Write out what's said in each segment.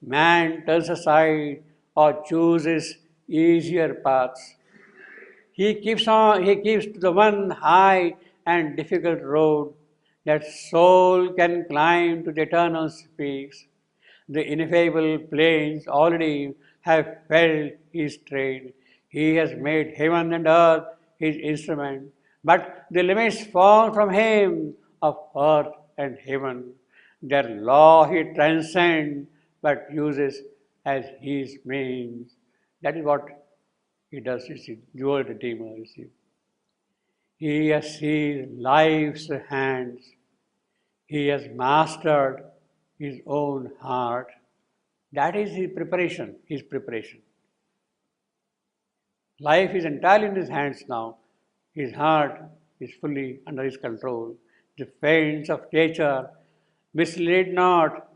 Man turns aside or chooses easier paths. He keeps to the one high and difficult road that soul can climb to the eternal peaks. The ineffable plains already have felt his trade. He has made heaven and earth his instrument, but the limits fall from him of earth and heaven. Their law he transcends, but uses as his means. That is what he does, you see, your Redeemer, you see. He has seized life's hands. He has mastered his own heart. That is his preparation, his preparation. Life is entirely in his hands now. His heart is fully under his control. The feints of nature mislead not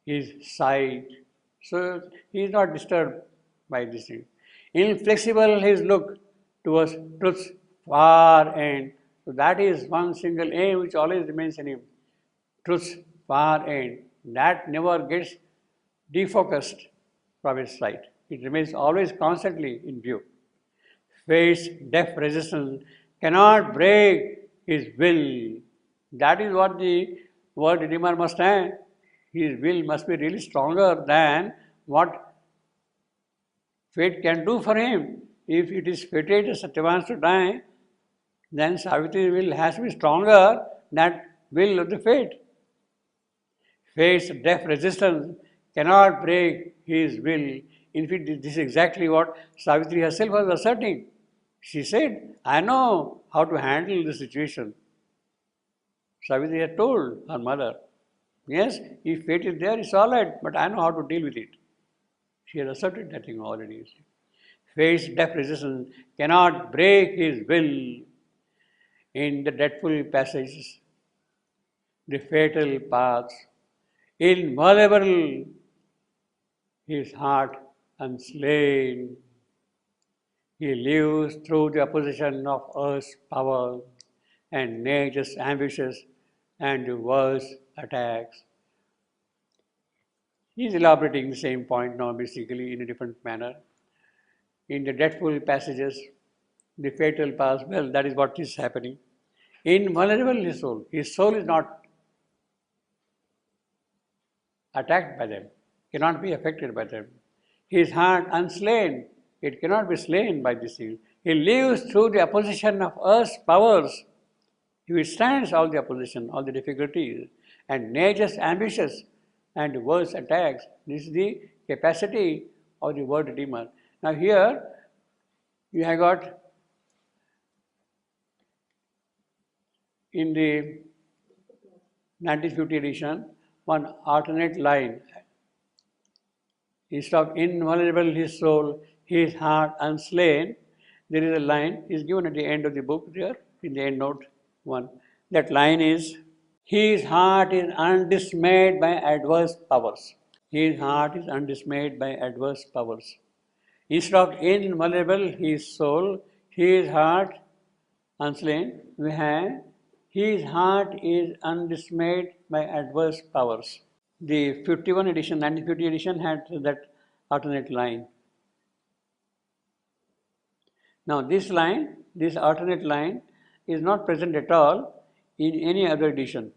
his sight. So he is not disturbed by this thing. Inflexible his look towards truth's far end. So that is one single aim which always remains in him. Truth's far end. That never gets defocused from his sight. It remains always constantly in view. Fate's deaf resistance cannot break his will. That is what the word Redeemer must have. His will must be really stronger than what fate can do for him. If it is fated that Satyavans to die, then Savitri's will has to be stronger than will of the fate. Fate's deaf resistance cannot break his will. In fact, this is exactly what Savitri herself was asserting. She said, I know how to handle the situation. Savitri had told her mother, yes, if fate is there, it's all right, but I know how to deal with it. She had asserted that thing already. Fate's deaf resistance cannot break his will. In the dreadful passages, the fatal paths, invulnerable, his heart unslain. He lives through the opposition of earth's power and nature's ambitious and the world's attacks. He is elaborating the same point now basically in a different manner. In the dreadful passages, the fatal paths, well, that is what is happening. Invulnerable his soul is not attacked by them, cannot be affected by them. His heart unslain, it cannot be slain by this thing. He lives through the opposition of earth's powers. He withstands all the opposition, all the difficulties, and nature's ambitious and the world's attacks. This is the capacity of the word Redeemer. Now here, you have got in the 1950 edition, one alternate line. Instead of invulnerable his soul, his heart unslain, there is a line is given at the end of the book there, in the end note 1. That line is, his heart is undismayed by adverse powers. His heart is undismayed by adverse powers. Instead of invulnerable his soul, his heart unslain, we have his heart is undismayed by adverse powers. The 51 edition, 1950 edition had that alternate line. Now this line, this alternate line is not present at all in any other edition.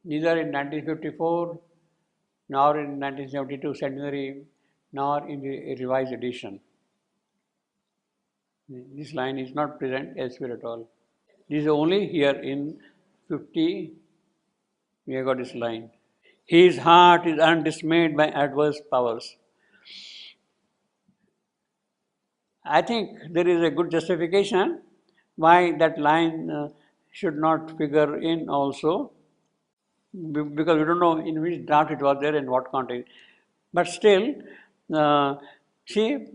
Neither in 1954, nor in 1972 centenary, nor in the revised edition. This line is not present elsewhere at all. This is only here in 50, we have got this line. His heart is undismayed by adverse powers. I think there is a good justification why that line should not figure in also, because we don't know in which draft it was there and what context. But still, see,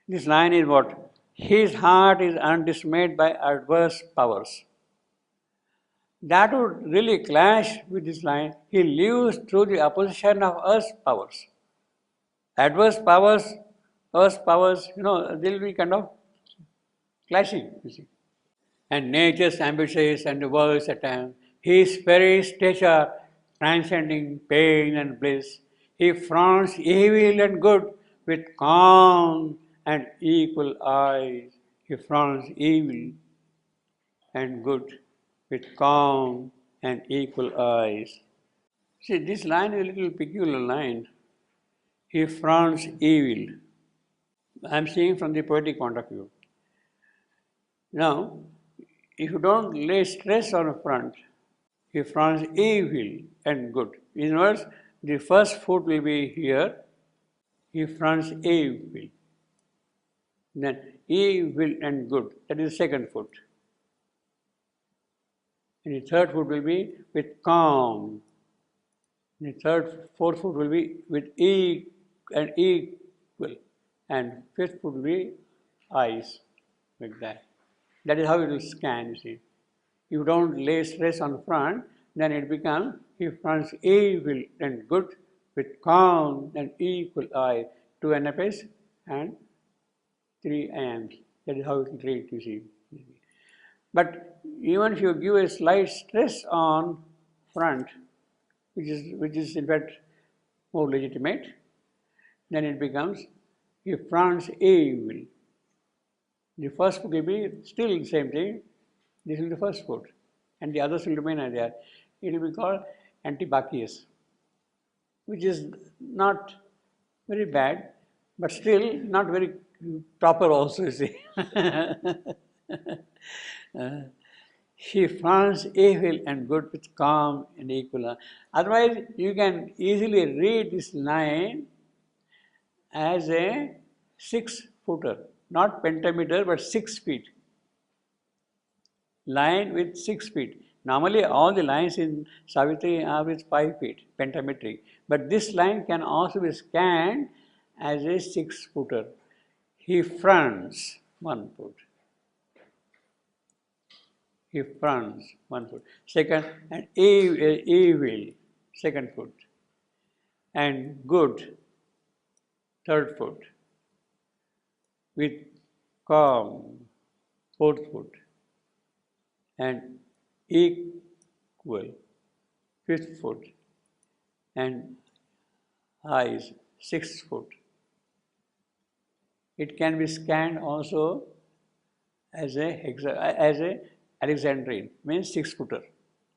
this line is what? His heart is undismayed by adverse powers. That would really clash with this line. He lives through the opposition of earth's powers. Adverse powers, earth's powers, they will be kind of clashing, you see. And nature's ambitious and the world's attempt. His very stature transcending pain and bliss. He fronts evil and good with calm and equal eyes. He fronts evil and good with calm and equal eyes. See, this line is a little peculiar line. He fronts evil. I am seeing from the poetic point of view. Now, if you don't lay stress on a front, he fronts evil and good. In other words, the first foot will be here, he fronts evil. Then evil and good, that is the second foot. And the third foot will be with calm. The fourth foot will be with and equal. And fifth foot will be eyes, like that. That is how it will scan, you see. If you don't lay stress on front, then it becomes, he fronts evil and good with calm and equal eye, 2 NFS and 3 AMs. That is how it will read, you see. But even if you give a slight stress on front, which is in fact more legitimate, then it becomes, he fronts evil. The first foot will be still the same thing. This is the first foot, and the others will remain there. It will be called Antibacchius, which is not very bad, but still not very proper also, you see. He fronts evil and good with calm and equal. Otherwise, you can easily read this line as a 6-footer, not pentameter, but 6 feet. Line with 6 feet. Normally, all the lines in Savitri are with 5 feet, pentametric. But this line can also be scanned as a 6-footer. He fronts 1 foot. He fronts 1 foot. Second, and evil, second foot. And good, third foot. With calm, fourth foot. And equal, fifth foot. And eyes, 6th foot. It can be scanned also as a Alexandrine, means 6-footer.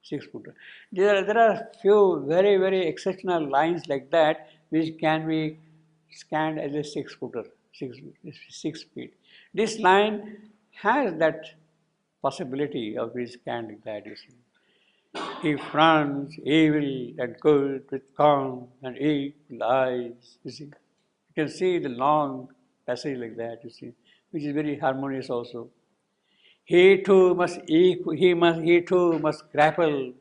6-footer. There are few very, very exceptional lines like that which can be scanned as a 6-footer, 6 feet. This line has that possibility of being scanned like that, you see. He fronts evil and good with calm and equal eyes, you see. You can see the long passage like that, you see, which is very harmonious also. He too must grapple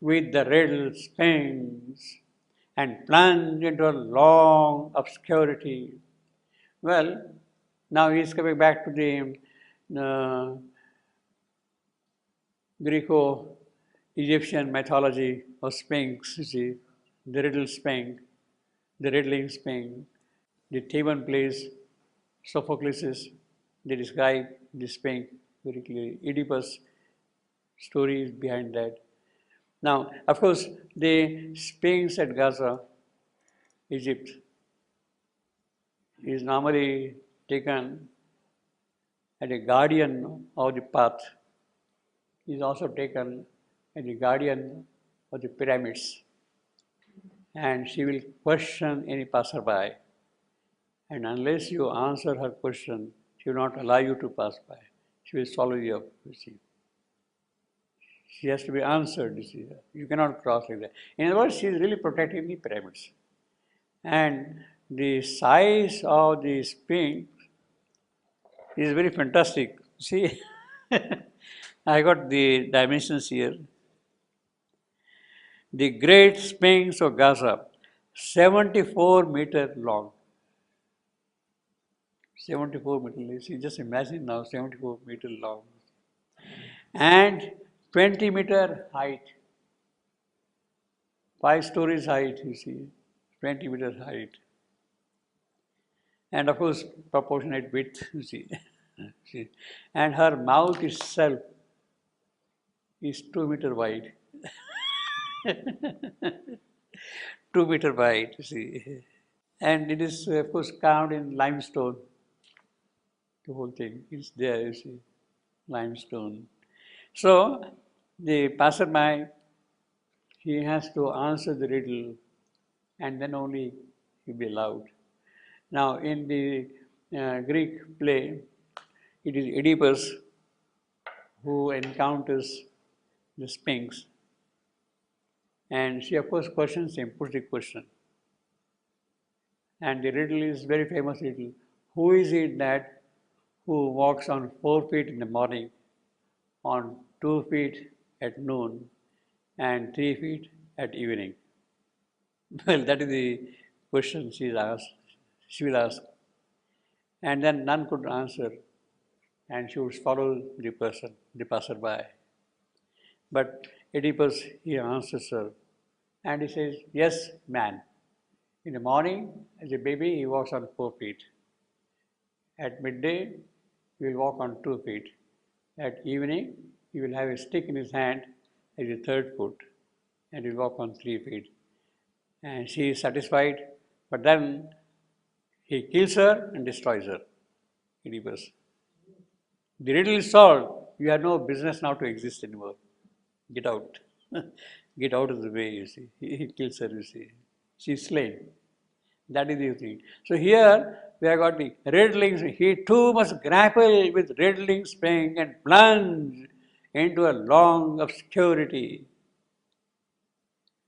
with the riddle spins and plunge into a long obscurity. Well, now he is coming back to the Greco-Egyptian mythology of Sphinx, you see, the riddle Sphinx, the riddling Sphinx, the Theban plays, Sophocles, they describe the Sphinx very clearly. Oedipus story is behind that. Now, of course, the Sphinx at Gaza, Egypt, is normally taken as a guardian of the path. Is also taken as a guardian of the pyramids. And she will question any passerby. And unless you answer her question, she will not allow you to pass by. She will swallow you up, you see. She has to be answered, you see. You cannot cross like that. In other words, she is really protecting the pyramids. And the size of the Sphinx is very fantastic. See, I got the dimensions here. The Great Sphinx of Gaza, 74 meters long. 74 meters. You just imagine now, 74 meters long. And 20-meter height. 5 stories height, you see. 20 meters height. And of course, proportionate width, you see. And her mouth itself is 2 meters wide. 2 meter wide, you see. And it is, of course, carved in limestone. The whole thing is there, you see, limestone. So, the passerby, he has to answer the riddle and then only he will be allowed. Now, in the Greek play, it is Oedipus who encounters the Sphinx, and she, of course, questions him, puts the question. And the riddle is very famous riddle. Who is it that who walks on 4 feet in the morning, on 2 feet at noon, and 3 feet at evening? Well, that is the question she is asked. She will ask, and then none could answer, and she would follow the person, the passerby. But Oedipus, he answers her, and he says, "Yes, man. In the morning, as a baby, he walks on 4 feet. At midday, he will walk on 2 feet. At evening, he will have a stick in his hand as a third foot, and he will walk on 3 feet." And she is satisfied, but then he kills her and destroys her, Oedipus. The riddle is solved. You have no business now to exist anymore. Get out. Get out of the way, you see. He kills her, you see. She is slain. That is the thing. So here we have got the riddlings. He too must grapple with riddling spring and plunge into a long obscurity.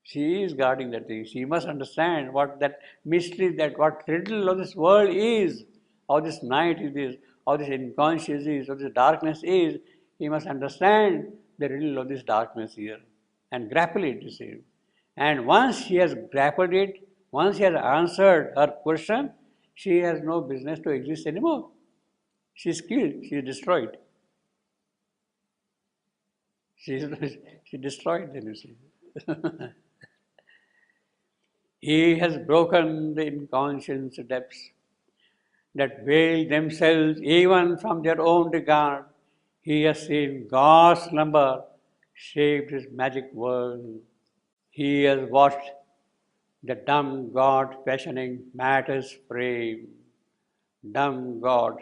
She is guarding that thing. She must understand what that mystery, that what riddle of this world is, how this night is, how this unconscious is, how this darkness is. He must understand the riddle of this darkness here and grapple it, you see. And once she has grappled it, once she has answered her question, she has no business to exist anymore. She is killed, she is destroyed. She destroyed then, you see. He has broken the inconscience depths that veil themselves even from their own regard. He has seen God's slumber shaped his magic world. He has watched the dumb God fashioning matter's frame. Dumb God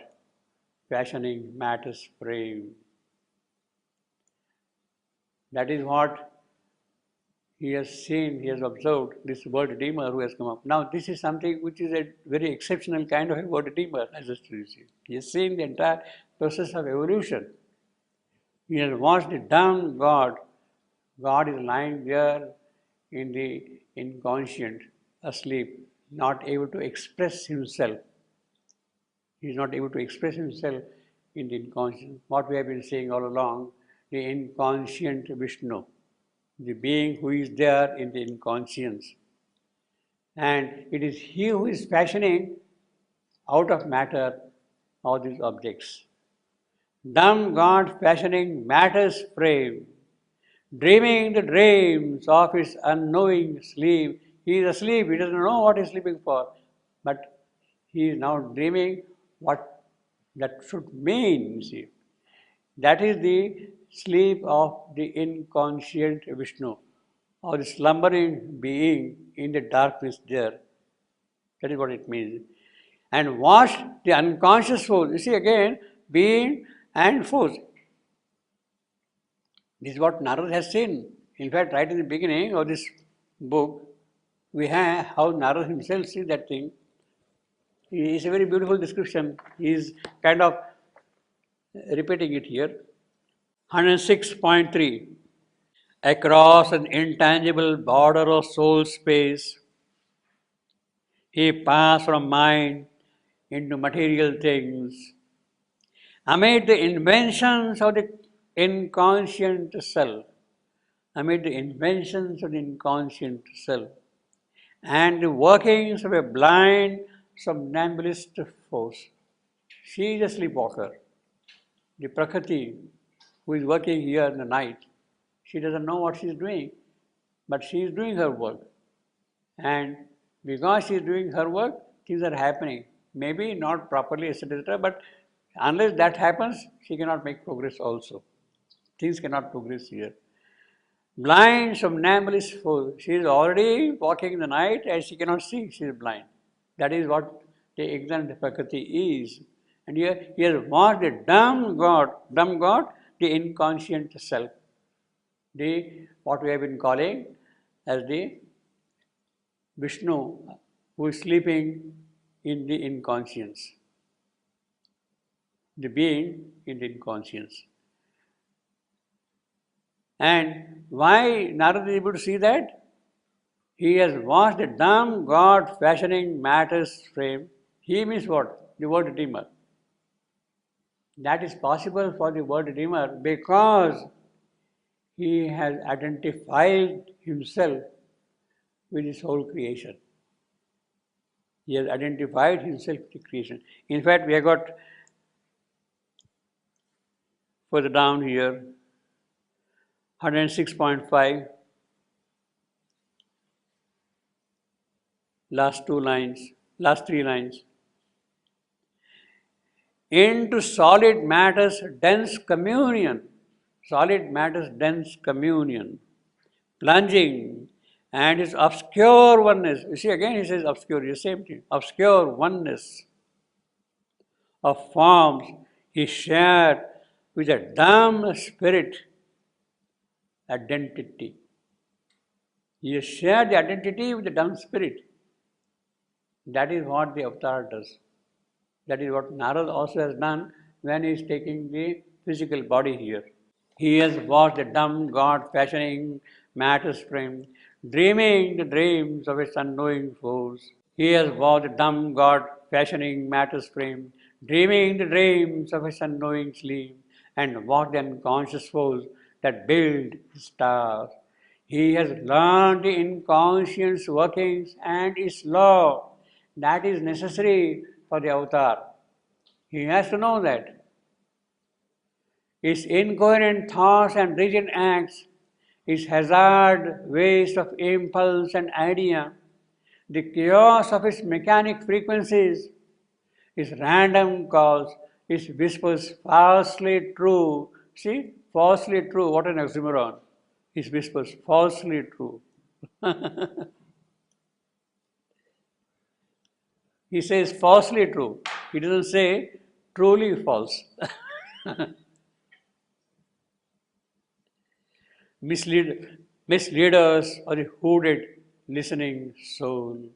fashioning matter's frame. That is what he has seen, he has observed, this world redeemer who has come up. Now, this is something which is a very exceptional kind of a world redeemer, as a see. He has seen the entire process of evolution. He has watched the dumb God. God is lying there in the inconscient, asleep, not able to express himself. He is not able to express himself in the inconscient. What we have been saying all along, the inconscient Vishnu, the being who is there in the inconscience. And it is he who is fashioning out of matter all these objects. Dumb God fashioning matter's frame, dreaming the dreams of his unknowing sleep. He is asleep, he doesn't know what he is sleeping for, but he is now dreaming what that should mean, you see. That is the sleep of the inconscient Vishnu, or the slumbering being in the darkness there. That is what it means. And watch the unconscious force. You see again, being and force. This is what Narad has seen. In fact, right in the beginning of this book, we have how Narad himself sees that thing. It's a very beautiful description. He is kind of repeating it here. 106.3. Across an intangible border of soul space, he passed from mind into material things, amid the inventions of the inconscient self, amid the inventions of the inconscient self, and the workings of a blind somnambulist force. She is a sleepwalker. The Prakriti, who is working here in the night, she doesn't know what she is doing, but she is doing her work. And because she is doing her work, things are happening. Maybe not properly, etc., but unless that happens, she cannot make progress also. Things cannot progress here. Blind, somnambulist fool. She is already walking in the night and she cannot see, she is blind. That is what the ignorant Prakriti is. And here he has watched the dumb God, the inconscient self, the what we have been calling as the Vishnu, who is sleeping in the inconscience, the being in the inconscience. And why Narada is able to see that? He has watched the dumb God fashioning matter's frame. He means what? The world redeemer. That is possible for the world redeemer because he has identified himself with his whole creation. He has identified himself with the creation. In fact, we have got further down here 106.5, last three lines. Into solid matter's dense communion, plunging, and his obscure oneness. You see, again he says obscure, the same thing. Obscure oneness of forms he shared with a dumb spirit identity. He has shared the identity with the dumb spirit. That is what the avatar does. That is what Narada also has done when he is taking the physical body here. He has watched the dumb God fashioning matter's frame, dreaming the dreams of his unknowing foes. He has watched the dumb God fashioning matter's frame, dreaming the dreams of his unknowing sleep, and watched the unconscious foes that build his stars. He has learned the inconscious workings and its law that is necessary for the avatar. He has to know that. His incoherent thoughts and rigid acts, his hazard, waste of impulse and idea, the chaos of his mechanic frequencies, his random calls, his whispers falsely true. See, falsely true, what an oxymoron. His whispers falsely true. He says falsely true. He doesn't say truly false. Misleaders or the hooded listening soul.